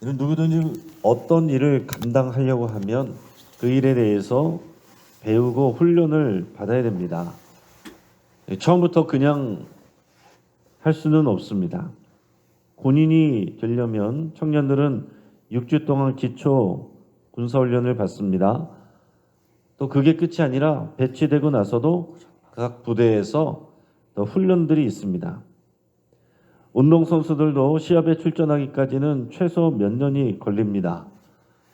이런 누구든지 어떤 일을 감당하려고 하면 그 일에 대해서 배우고 훈련을 받아야 됩니다. 처음부터 그냥 할 수는 없습니다. 군인이 되려면 청년들은 6주 동안 기초 군사훈련을 받습니다. 또 그게 끝이 아니라 배치되고 나서도 각 부대에서 더 훈련들이 있습니다. 운동선수들도 시합에 출전하기까지는 최소 몇 년이 걸립니다.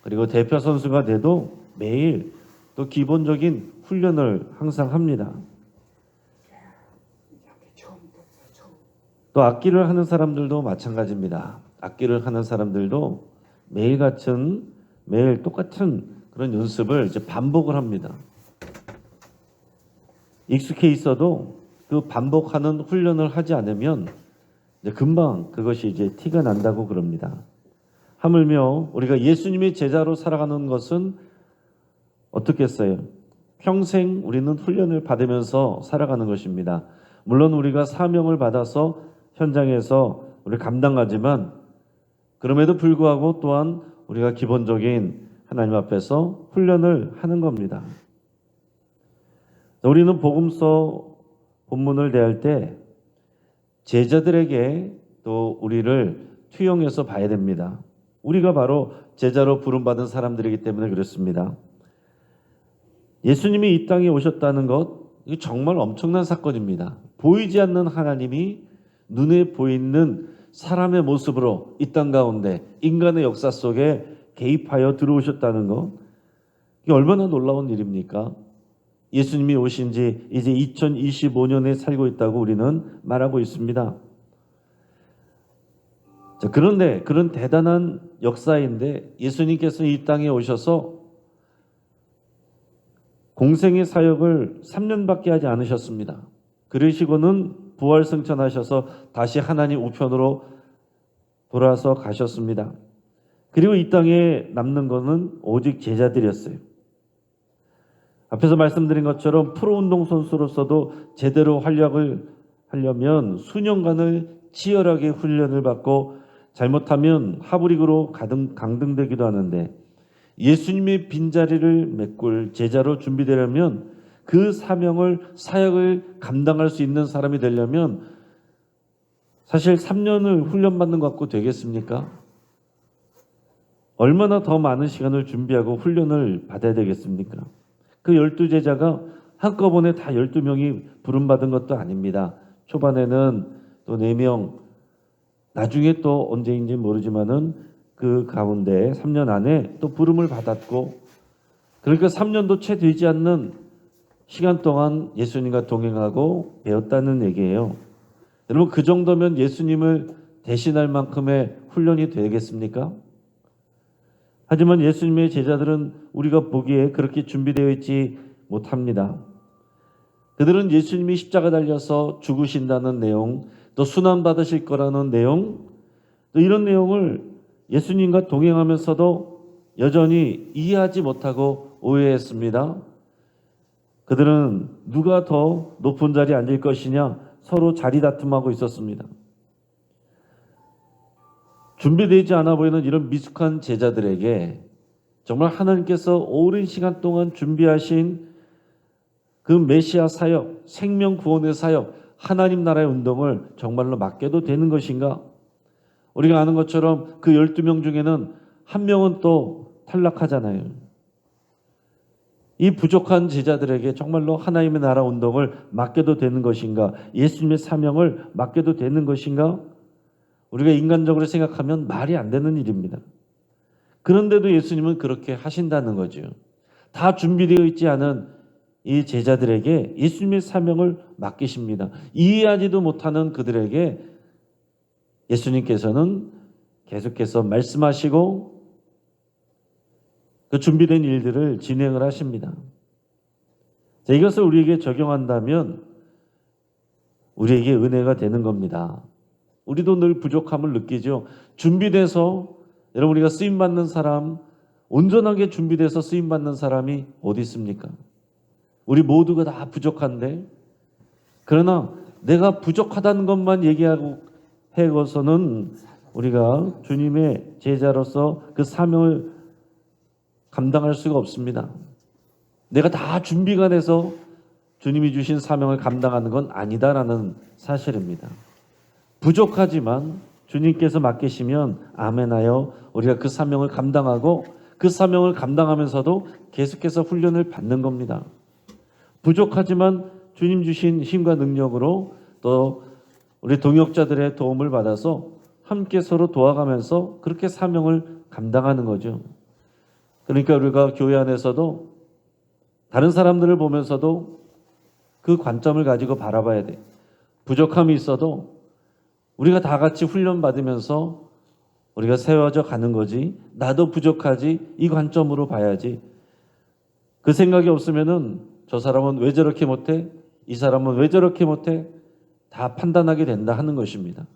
그리고 대표 선수가 돼도 매일 또 기본적인 훈련을 항상 합니다. 또 악기를 하는 사람들도 마찬가지입니다. 악기를 하는 사람들도 매일 똑같은 그런 연습을 이제 반복을 합니다. 익숙해 있어도 그 반복하는 훈련을 하지 않으면 이제 금방 그것이 이제 티가 난다고 그럽니다. 하물며 우리가 예수님의 제자로 살아가는 것은 어떻겠어요? 평생 우리는 훈련을 받으면서 살아가는 것입니다. 물론 우리가 사명을 받아서 현장에서 우리 감당하지만 그럼에도 불구하고 또한 우리가 기본적인 하나님 앞에서 훈련을 하는 겁니다. 우리는 복음서 본문을 대할 때 제자들에게 또 우리를 투영해서 봐야 됩니다. 우리가 바로 제자로 부름받은 사람들이기 때문에 그렇습니다. 예수님이 이 땅에 오셨다는 것, 이거 정말 엄청난 사건입니다. 보이지 않는 하나님이 눈에 보이는 사람의 모습으로 이 땅 가운데 인간의 역사 속에 개입하여 들어오셨다는 것, 이게 얼마나 놀라운 일입니까? 예수님이 오신 지 이제 2025년에 살고 있다고 우리는 말하고 있습니다. 자, 그런데 그런 대단한 역사인데 예수님께서 이 땅에 오셔서 공생의 사역을 3년밖에 하지 않으셨습니다. 그러시고는 부활승천하셔서 다시 하나님 우편으로 돌아서 가셨습니다. 그리고 이 땅에 남는 것은 오직 제자들이었어요. 앞에서 말씀드린 것처럼 프로운동 선수로서도 제대로 활약을 하려면 수년간을 치열하게 훈련을 받고 잘못하면 하부리그로 강등되기도 하는데 예수님의 빈자리를 메꿀 제자로 준비되려면 그 사역을 감당할 수 있는 사람이 되려면 사실 3년을 훈련받는 것 같고 되겠습니까? 얼마나 더 많은 시간을 준비하고 훈련을 받아야 되겠습니까? 그 12제자가 한꺼번에 다 12명이 부름받은 것도 아닙니다. 초반에는 또 4명, 나중에 또 언제인지 모르지만은 그 가운데 3년 안에 또 부름을 받았고, 그러니까 3년도 채 되지 않는 시간 동안 예수님과 동행하고 배웠다는 얘기예요. 여러분, 그 정도면 예수님을 대신할 만큼의 훈련이 되겠습니까? 하지만 예수님의 제자들은 우리가 보기에 그렇게 준비되어 있지 못합니다. 그들은 예수님이 십자가 달려서 죽으신다는 내용, 또 순환받으실 거라는 내용, 또 이런 내용을 예수님과 동행하면서도 여전히 이해하지 못하고 오해했습니다. 그들은 누가 더 높은 자리에 앉을 것이냐 서로 자리 다툼하고 있었습니다. 준비되지 않아 보이는 이런 미숙한 제자들에게 정말 하나님께서 오랜 시간 동안 준비하신 그 메시아 사역, 생명 구원의 사역, 하나님 나라의 운동을 정말로 맡겨도 되는 것인가? 우리가 아는 것처럼 그 12명 중에는 한 명은 또 탈락하잖아요. 이 부족한 제자들에게 정말로 하나님의 나라 운동을 맡겨도 되는 것인가? 예수님의 사명을 맡겨도 되는 것인가? 우리가 인간적으로 생각하면 말이 안 되는 일입니다. 그런데도 예수님은 그렇게 하신다는 거죠. 다 준비되어 있지 않은 이 제자들에게 예수님의 사명을 맡기십니다. 이해하지도 못하는 그들에게 예수님께서는 계속해서 말씀하시고 그 준비된 일들을 진행을 하십니다. 자, 이것을 우리에게 적용한다면 우리에게 은혜가 되는 겁니다. 우리도 늘 부족함을 느끼죠. 준비돼서 여러분 우리가 쓰임받는 사람, 온전하게 준비돼서 쓰임받는 사람이 어디 있습니까? 우리 모두가 다 부족한데, 그러나 내가 부족하다는 것만 얘기하고 해서는 우리가 주님의 제자로서 그 사명을 감당할 수가 없습니다. 내가 다 준비가 돼서 주님이 주신 사명을 감당하는 건 아니다라는 사실입니다. 부족하지만 주님께서 맡기시면 아멘하여 우리가 그 사명을 감당하고 그 사명을 감당하면서도 계속해서 훈련을 받는 겁니다. 부족하지만 주님 주신 힘과 능력으로 또 우리 동역자들의 도움을 받아서 함께 서로 도와가면서 그렇게 사명을 감당하는 거죠. 그러니까 우리가 교회 안에서도 다른 사람들을 보면서도 그 관점을 가지고 바라봐야 돼. 부족함이 있어도 우리가 다 같이 훈련 받으면서 우리가 세워져 가는 거지. 나도 부족하지. 이 관점으로 봐야지. 그 생각이 없으면은 저 사람은 왜 저렇게 못해? 이 사람은 왜 저렇게 못해? 다 판단하게 된다 하는 것입니다.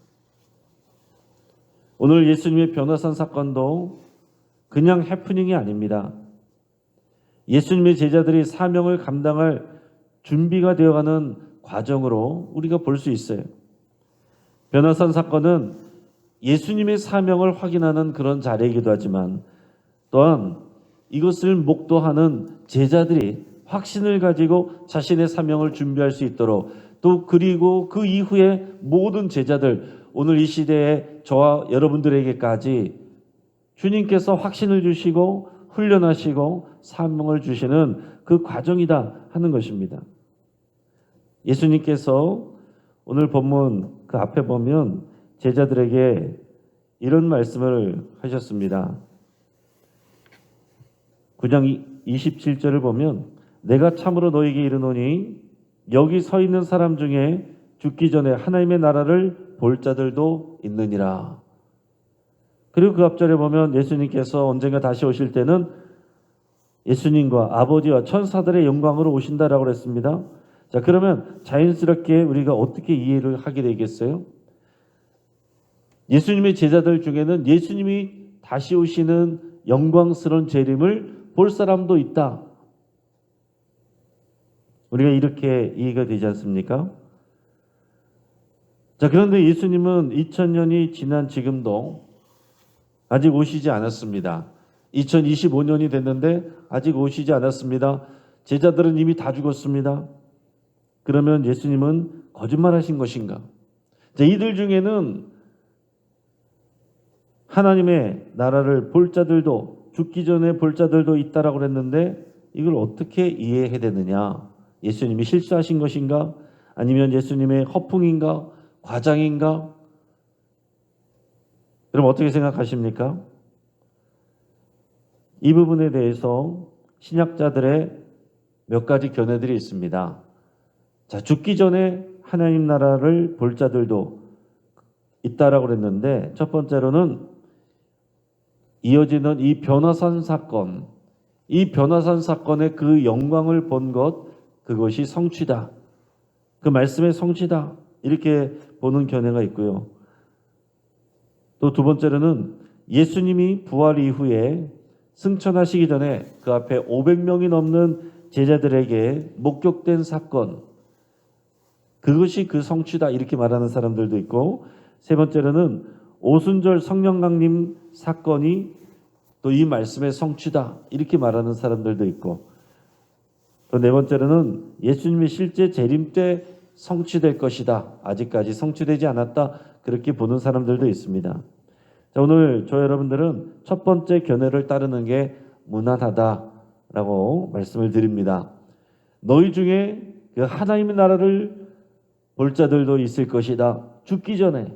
오늘 예수님의 변화산 사건도 그냥 해프닝이 아닙니다. 예수님의 제자들이 사명을 감당할 준비가 되어가는 과정으로 우리가 볼 수 있어요. 변화산 사건은 예수님의 사명을 확인하는 그런 자리이기도 하지만 또한 이것을 목도하는 제자들이 확신을 가지고 자신의 사명을 준비할 수 있도록 또 그리고 그 이후에 모든 제자들 오늘 이 시대에 저와 여러분들에게까지 주님께서 확신을 주시고 훈련하시고 사명을 주시는 그 과정이다 하는 것입니다. 예수님께서 오늘 본문 그 앞에 보면 제자들에게 이런 말씀을 하셨습니다. 9장 27절을 보면 내가 참으로 너에게 이르노니 여기 서 있는 사람 중에 죽기 전에 하나님의 나라를 볼 자들도 있느니라. 그리고 그 앞절에 보면 예수님께서 언젠가 다시 오실 때는 예수님과 아버지와 천사들의 영광으로 오신다라고 했습니다. 자, 그러면 자연스럽게 우리가 어떻게 이해를 하게 되겠어요? 예수님의 제자들 중에는 예수님이 다시 오시는 영광스러운 재림을 볼 사람도 있다. 우리가 이렇게 이해가 되지 않습니까? 자, 그런데 예수님은 2000년이 지난 지금도 아직 오시지 않았습니다. 2025년이 됐는데 아직 오시지 않았습니다. 제자들은 이미 다 죽었습니다. 그러면 예수님은 거짓말하신 것인가? 자, 이들 중에는 하나님의 나라를 볼 자들도 죽기 전에 볼 자들도 있다라고 그랬는데 이걸 어떻게 이해해야 되느냐? 예수님이 실수하신 것인가? 아니면 예수님의 허풍인가? 과장인가? 그럼 어떻게 생각하십니까? 이 부분에 대해서 신약자들의 몇 가지 견해들이 있습니다. 자, 죽기 전에 하나님 나라를 볼 자들도 있다라고 그랬는데 첫 번째로는 이어지는 이 변화산 사건, 이 변화산 사건의 그 영광을 본 것, 그것이 성취다. 그 말씀의 성취다. 이렇게 보는 견해가 있고요. 또 두 번째로는 예수님이 부활 이후에 승천하시기 전에 그 앞에 500명이 넘는 제자들에게 목격된 사건, 그것이 그 성취다. 이렇게 말하는 사람들도 있고, 세 번째로는 오순절 성령 강림 사건이 또 이 말씀의 성취다. 이렇게 말하는 사람들도 있고, 또 네 번째로는 예수님이 실제 재림 때 성취될 것이다. 아직까지 성취되지 않았다. 그렇게 보는 사람들도 있습니다. 자, 오늘 저 여러분들은 첫 번째 견해를 따르는 게 무난하다라고 말씀을 드립니다. 너희 중에 그 하나님의 나라를 볼 자들도 있을 것이다. 죽기 전에.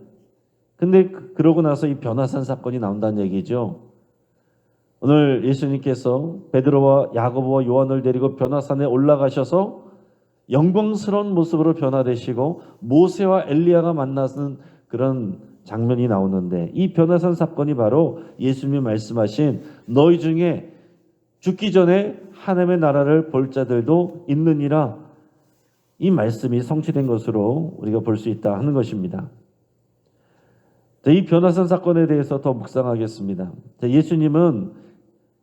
근데 그러고 나서 이 변화산 사건이 나온다는 얘기죠. 오늘 예수님께서 베드로와 야고보와 요한을 데리고 변화산에 올라가셔서 영광스러운 모습으로 변화되시고 모세와 엘리야가 만나는 그런 장면이 나오는데 이 변화산 사건이 바로 예수님이 말씀하신 너희 중에 죽기 전에 하나님의 나라를 볼 자들도 있느니라, 이 말씀이 성취된 것으로 우리가 볼 수 있다 하는 것입니다. 이 변화산 사건에 대해서 더 묵상하겠습니다. 예수님은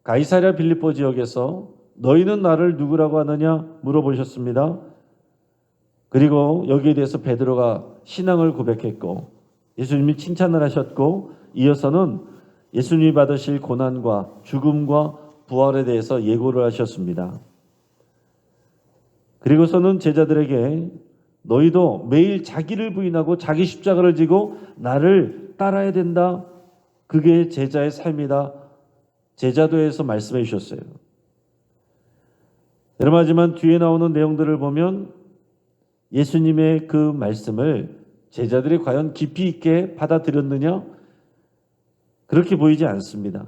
가이사랴 빌립보 지역에서 너희는 나를 누구라고 하느냐 물어보셨습니다. 그리고 여기에 대해서 베드로가 신앙을 고백했고 예수님이 칭찬을 하셨고 이어서는 예수님이 받으실 고난과 죽음과 부활에 대해서 예고를 하셨습니다. 그리고서는 제자들에게 너희도 매일 자기를 부인하고 자기 십자가를 지고 나를 따라야 된다. 그게 제자의 삶이다. 제자도에서 말씀해 주셨어요. 여러분, 하지만 뒤에 나오는 내용들을 보면 예수님의 그 말씀을 제자들이 과연 깊이 있게 받아들였느냐? 그렇게 보이지 않습니다.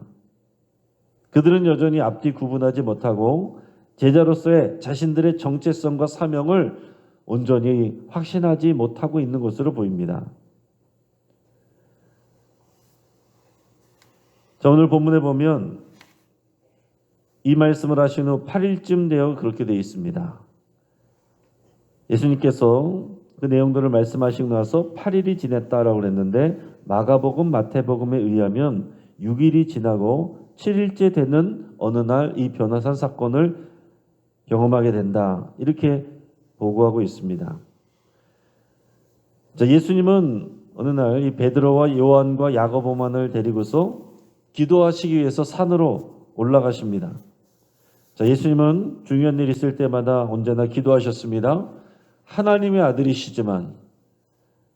그들은 여전히 앞뒤 구분하지 못하고 제자로서의 자신들의 정체성과 사명을 온전히 확신하지 못하고 있는 것으로 보입니다. 자, 오늘 본문에 보면 이 말씀을 하신 후 8일쯤 되어 그렇게 되어 있습니다. 예수님께서 그 내용들을 말씀하시고 나서 8일이 지났다라고 그랬는데 마가복음, 마태복음에 의하면 6일이 지나고 7일째 되는 어느 날 이 변화산 사건을 경험하게 된다. 이렇게 보고하고 있습니다. 자, 예수님은 어느 날 이 베드로와 요한과 야고보만을 데리고서 기도하시기 위해서 산으로 올라가십니다. 자, 예수님은 중요한 일이 있을 때마다 언제나 기도하셨습니다. 하나님의 아들이시지만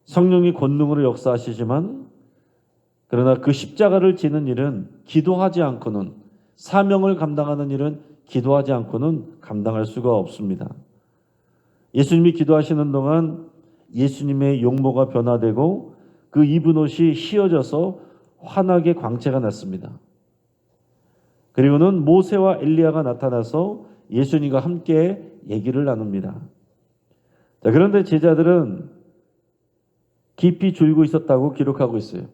성령이 권능으로 역사하시지만 그러나 그 십자가를 지는 일은 기도하지 않고는 사명을 감당하는 일은 기도하지 않고는 감당할 수가 없습니다. 예수님이 기도하시는 동안 예수님의 용모가 변화되고 그 입은 옷이 휘어져서 환하게 광채가 났습니다. 그리고는 모세와 엘리야가 나타나서 예수님과 함께 얘기를 나눕니다. 자, 그런데 제자들은 깊이 졸고 있었다고 기록하고 있어요.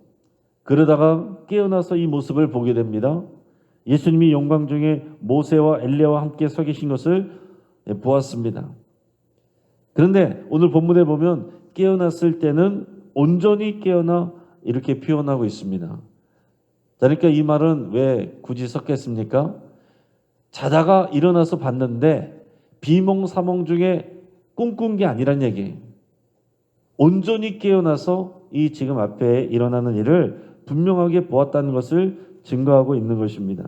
그러다가 깨어나서 이 모습을 보게 됩니다. 예수님이 영광 중에 모세와 엘리야와 함께 서 계신 것을 보았습니다. 그런데 오늘 본문에 보면 깨어났을 때는 온전히 깨어나 이렇게 표현하고 있습니다. 그러니까 이 말은 왜 굳이 섞였습니까? 자다가 일어나서 봤는데 비몽사몽 중에 꿈꾼 게 아니란 얘기예요. 온전히 깨어나서 이 지금 앞에 일어나는 일을 분명하게 보았다는 것을 증거하고 있는 것입니다.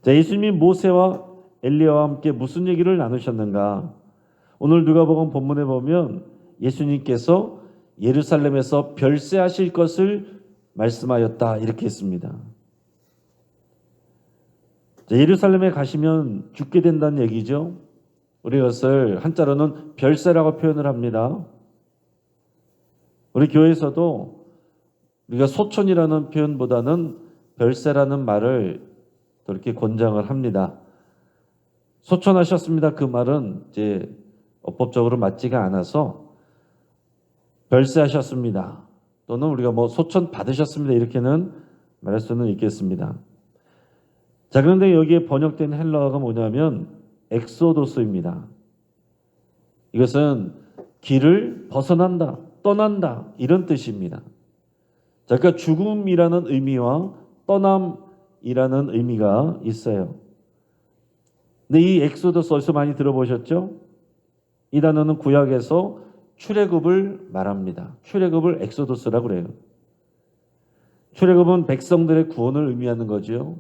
자, 예수님이 모세와 엘리야와 함께 무슨 얘기를 나누셨는가? 오늘 누가복음 본문에 보면 예수님께서 예루살렘에서 별세하실 것을 말씀하였다 이렇게 했습니다. 자, 예루살렘에 가시면 죽게 된다는 얘기죠. 우리 이것을 한자로는 별세라고 표현을 합니다. 우리 교회에서도 우리가 소촌이라는 표현보다는 별세라는 말을 그렇게 권장을 합니다. 소촌하셨습니다. 그 말은 이제 어법적으로 맞지가 않아서 별세하셨습니다. 또는 우리가 뭐 소촌 받으셨습니다. 이렇게는 말할 수는 있겠습니다. 자, 그런데 여기에 번역된 헬라어가 뭐냐면 엑소도스입니다. 이것은 길을 벗어난다, 떠난다 이런 뜻입니다. 자, 그러니까 죽음이라는 의미와 떠남이라는 의미가 있어요. 근데 이 엑소더스 어디서 많이 들어보셨죠? 이 단어는 구약에서 출애굽을 말합니다. 출애굽을 엑소더스라고 그래요. 출애굽은 백성들의 구원을 의미하는 거죠.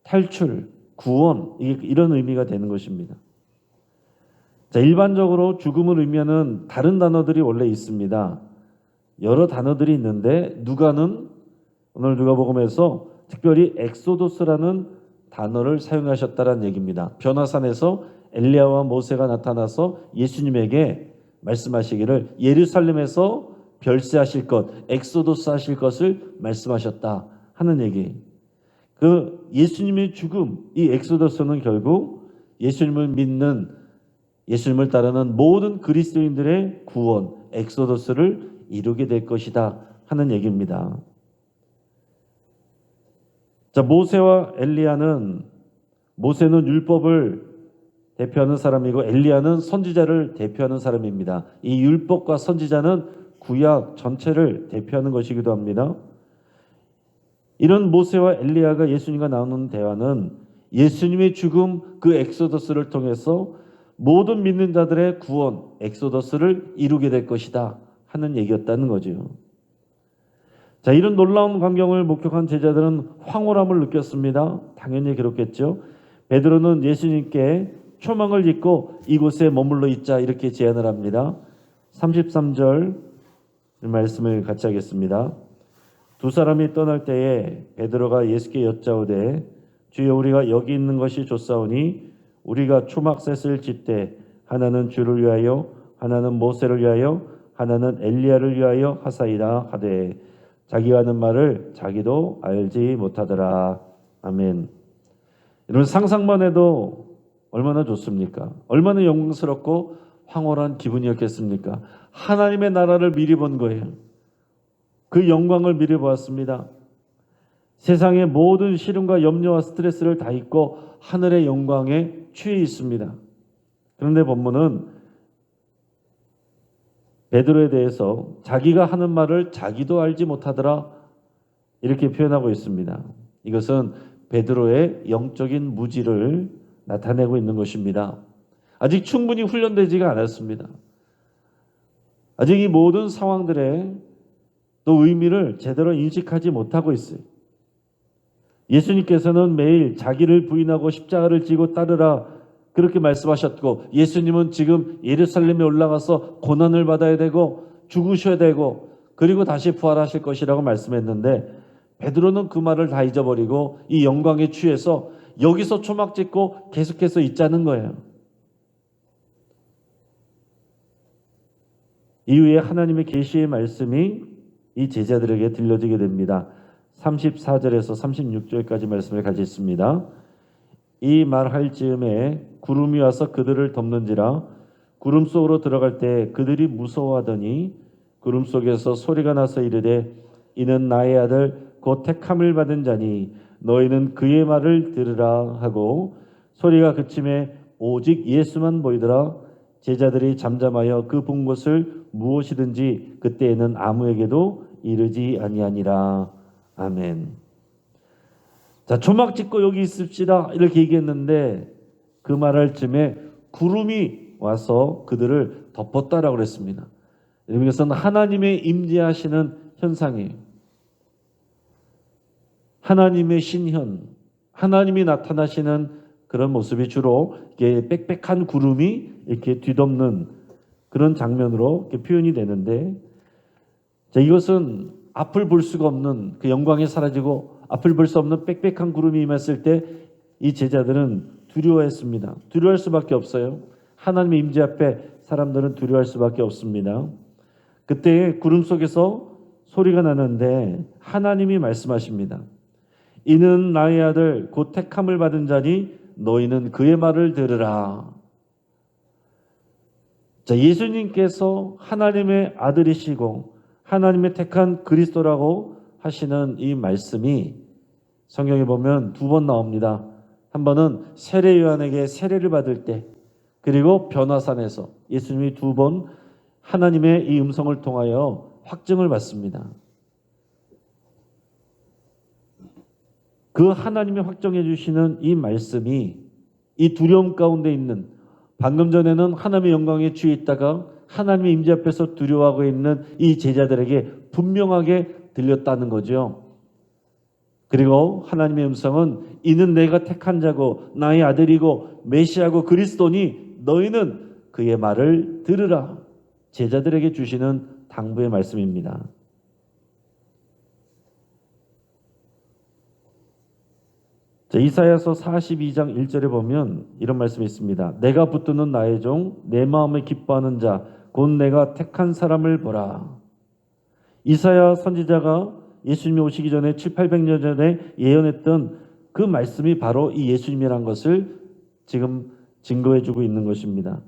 탈출, 구원 이런 의미가 되는 것입니다. 자, 일반적으로 죽음을 의미하는 다른 단어들이 원래 있습니다. 여러 단어들이 있는데 누가는 오늘 누가복음에서 특별히 엑소도스라는 단어를 사용하셨다는 얘기입니다. 변화산에서 엘리야와 모세가 나타나서 예수님에게 말씀하시기를 예루살렘에서 별세하실 것, 엑소도스 하실 것을 말씀하셨다 하는 얘기. 그 예수님의 죽음, 이 엑소도스는 결국 예수님을 믿는, 예수님을 따르는 모든 그리스도인들의 구원, 엑소도스를 이루게 될 것이다 하는 얘기입니다. 자, 모세와 엘리야는, 모세는 율법을 대표하는 사람이고 엘리야는 선지자를 대표하는 사람입니다. 이 율법과 선지자는 구약 전체를 대표하는 것이기도 합니다. 이런 모세와 엘리야가 예수님과 나누는 대화는 예수님의 죽음, 그 엑소더스를 통해서 모든 믿는 자들의 구원, 엑소더스를 이루게 될 것이다 하는 얘기였다는 거죠. 자, 이런 놀라운 광경을 목격한 제자들은 황홀함을 느꼈습니다. 당연히 그렇겠죠. 베드로는 예수님께 초망을 짓고 이곳에 머물러 있자 이렇게 제안을 합니다. 33절 말씀을 같이 하겠습니다. 두 사람이 떠날 때에 베드로가 예수께 여짜오되 주여 우리가 여기 있는 것이 좋사오니 우리가 초막셋을 짓되 하나는 주를 위하여 하나는 모세를 위하여 하나는 엘리야를 위하여 하사이다 하되 자기가 하는 말을 자기도 알지 못하더라. 아멘. 여러분 상상만 해도 얼마나 좋습니까? 얼마나 영광스럽고 황홀한 기분이었겠습니까? 하나님의 나라를 미리 본 거예요. 그 영광을 미리 보았습니다. 세상의 모든 시름과 염려와 스트레스를 다 잊고 하늘의 영광에 취해 있습니다. 그런데 본문은 베드로에 대해서 자기가 하는 말을 자기도 알지 못하더라 이렇게 표현하고 있습니다. 이것은 베드로의 영적인 무지를 나타내고 있는 것입니다. 아직 충분히 훈련되지가 않았습니다. 아직 이 모든 상황들의 또 의미를 제대로 인식하지 못하고 있어요. 예수님께서는 매일 자기를 부인하고 십자가를 지고 따르라 그렇게 말씀하셨고 예수님은 지금 예루살렘에 올라가서 고난을 받아야 되고 죽으셔야 되고 그리고 다시 부활하실 것이라고 말씀했는데 베드로는 그 말을 다 잊어버리고 이 영광에 취해서 여기서 초막 짓고 계속해서 있자는 거예요. 이후에 하나님의 계시의 말씀이 이 제자들에게 들려지게 됩니다. 34절에서 36절까지 말씀을 가졌습니다. 이 말할 즈음에 구름이 와서 그들을 덮는지라 구름 속으로 들어갈 때 그들이 무서워하더니 구름 속에서 소리가 나서 이르되 이는 나의 아들 곧 택함을 받은 자니 너희는 그의 말을 들으라 하고 소리가 그침에 오직 예수만 보이더라. 제자들이 잠잠하여 그 본 것을 무엇이든지 그때에는 아무에게도 이르지 아니하니라. 아멘. 자, 초막 짓고 여기 있읍시다 이렇게 얘기했는데 그 말할 쯤에 구름이 와서 그들을 덮었다라고 그랬습니다. 이것은 하나님의 임재하시는 현상이에요. 하나님의 신현, 하나님이 나타나시는 그런 모습이 주로 이렇게 빽빽한 구름이 이렇게 뒤덮는 그런 장면으로 이렇게 표현이 되는데, 자, 이것은 앞을 볼 수가 없는 그 영광이 사라지고 앞을 볼 수 없는 빽빽한 구름이 임했을 때 이 제자들은 두려워했습니다. 두려워할 수밖에 없어요. 하나님의 임재 앞에 사람들은 두려워할 수밖에 없습니다. 그때 구름 속에서 소리가 나는데 하나님이 말씀하십니다. 이는 나의 아들 곧 택함을 받은 자니 너희는 그의 말을 들으라. 자, 예수님께서 하나님의 아들이시고 하나님의 택한 그리스도라고 하시는 이 말씀이 성경에 보면 두 번 나옵니다. 한 번은 세례 요한에게 세례를 받을 때, 그리고 변화산에서 예수님이 두 번 하나님의 이 음성을 통하여 확증을 받습니다. 그 하나님이 확정해 주시는 이 말씀이 이 두려움 가운데 있는, 방금 전에는 하나님의 영광에 취해 있다가 하나님의 임재 앞에서 두려워하고 있는 이 제자들에게 분명하게 들렸다는 거죠. 그리고 하나님의 음성은 이는 내가 택한 자고 나의 아들이고 메시아고 그리스도니 너희는 그의 말을 들으라. 제자들에게 주시는 당부의 말씀입니다. 자, 이사야서 42장 1절에 보면 이런 말씀이 있습니다. 내가 붙드는 나의 종 내 마음에 기뻐하는 자 곧 내가 택한 사람을 보라. 이사야 선지자가 예수님이 오시기 전에 700~800년 전에 예언했던 그 말씀이 바로 이 예수님이란 것을 지금 증거해주고 있는 것입니다.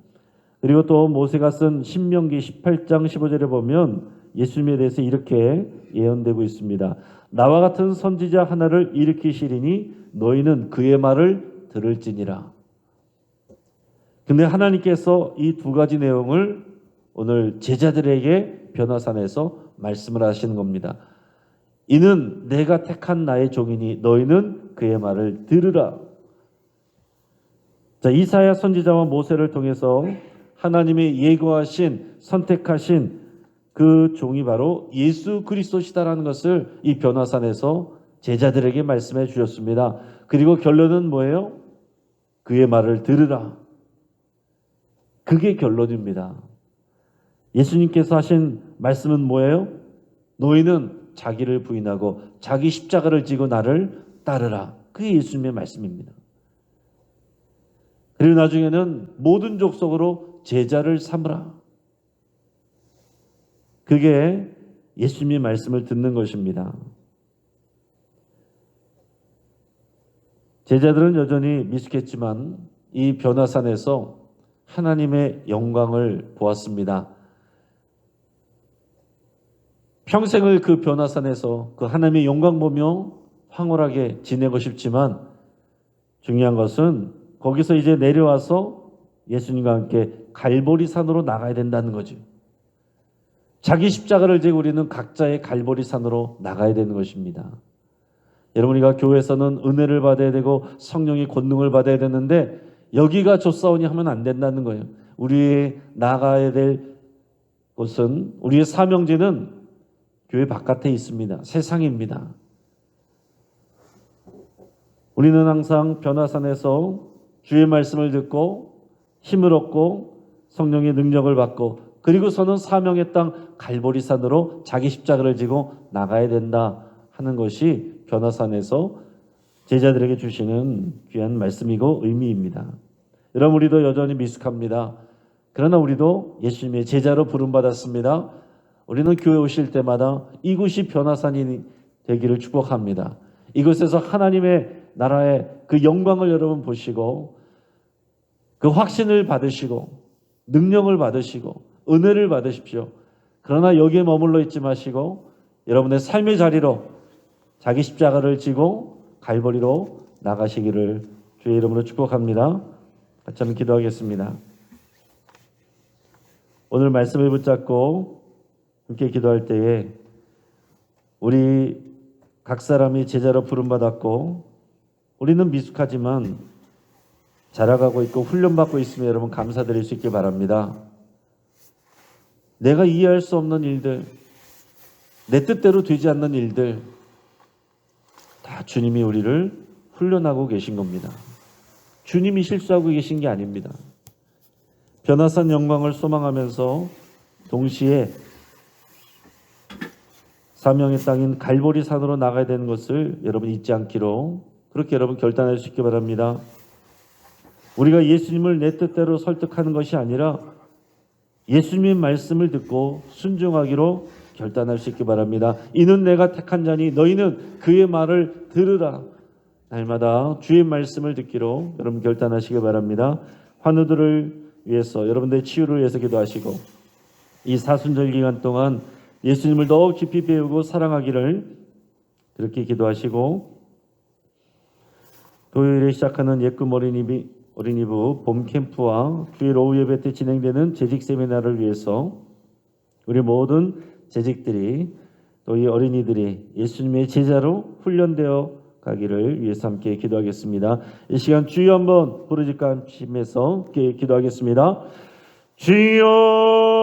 그리고 또 모세가 쓴 신명기 18장 15절에 보면 예수님에 대해서 이렇게 예언되고 있습니다. 나와 같은 선지자 하나를 일으키시리니 너희는 그의 말을 들을지니라. 근데 하나님께서 이 두 가지 내용을 오늘 제자들에게 변화산에서 말씀을 하시는 겁니다. 이는 내가 택한 나의 종이니 너희는 그의 말을 들으라. 자, 이사야 선지자와 모세를 통해서 하나님의 예고하신 선택하신 그 종이 바로 예수 그리스도시다라는 것을 이 변화산에서 제자들에게 말씀해 주셨습니다. 그리고 결론은 뭐예요? 그의 말을 들으라. 그게 결론입니다. 예수님께서 하신 말씀은 뭐예요? 너희는 자기를 부인하고 자기 십자가를 지고 나를 따르라. 그게 예수님의 말씀입니다. 그리고 나중에는 모든 족속으로 제자를 삼으라. 그게 예수님의 말씀을 듣는 것입니다. 제자들은 여전히 미숙했지만 이 변화산에서 하나님의 영광을 보았습니다. 평생을 그 변화산에서 그 하나님의 영광 보며 황홀하게 지내고 싶지만 중요한 것은 거기서 이제 내려와서 예수님과 함께 갈보리 산으로 나가야 된다는 거죠. 자기 십자가를 지고 우리는 각자의 갈보리 산으로 나가야 되는 것입니다. 여러분, 우리가 교회에서는 은혜를 받아야 되고 성령의 권능을 받아야 되는데 여기가 좋사오니 하면 안 된다는 거예요. 우리의 나가야 될 곳은, 우리의 사명지는 교회 바깥에 있습니다. 세상입니다. 우리는 항상 변화산에서 주의 말씀을 듣고 힘을 얻고 성령의 능력을 받고 그리고서는 사명의 땅 갈보리산으로 자기 십자가를 지고 나가야 된다 하는 것이 변화산에서 제자들에게 주시는 귀한 말씀이고 의미입니다. 여러분, 우리도 여전히 미숙합니다. 그러나 우리도 예수님의 제자로 부름받았습니다. 우리는 교회 오실 때마다 이곳이 변화산이 되기를 축복합니다. 이곳에서 하나님의 나라의 그 영광을 여러분 보시고 그 확신을 받으시고 능력을 받으시고 은혜를 받으십시오. 그러나 여기에 머물러 있지 마시고 여러분의 삶의 자리로 자기 십자가를 지고 갈보리로 나가시기를 주의 이름으로 축복합니다. 같이 한번 기도하겠습니다. 오늘 말씀을 붙잡고 함께 기도할 때에 우리 각 사람이 제자로 부름받았고 우리는 미숙하지만 자라가고 있고 훈련받고 있으면 여러분 감사드릴 수 있길 바랍니다. 내가 이해할 수 없는 일들, 내 뜻대로 되지 않는 일들 다 주님이 우리를 훈련하고 계신 겁니다. 주님이 실수하고 계신 게 아닙니다. 변화산 영광을 소망하면서 동시에 사명의 땅인 갈보리 산으로 나가야 되는 것을 여러분 잊지 않기로 그렇게 여러분 결단할 수 있기 바랍니다. 우리가 예수님을 내 뜻대로 설득하는 것이 아니라 예수님의 말씀을 듣고 순종하기로 결단할 수 있기 바랍니다. 이는 내가 택한 자니 너희는 그의 말을 들으라. 날마다 주의 말씀을 듣기로 여러분 결단하시기 바랍니다. 환우들을 위해서 여러분들의 치유를 위해서 기도하시고 이 사순절 기간 동안 예수님을 더 깊이 배우고 사랑하기를 그렇게 기도하시고 토요일에 시작하는 예꿈 어린이부 봄 캠프와 주일 오후 예배 때 진행되는 재직 세미나를 위해서 우리 모든 재직들이 또 이 어린이들이 예수님의 제자로 훈련되어 가기를 위해서 함께 기도하겠습니다. 이 시간 주여 한번 부르짖고 함께해서 기도하겠습니다. 주여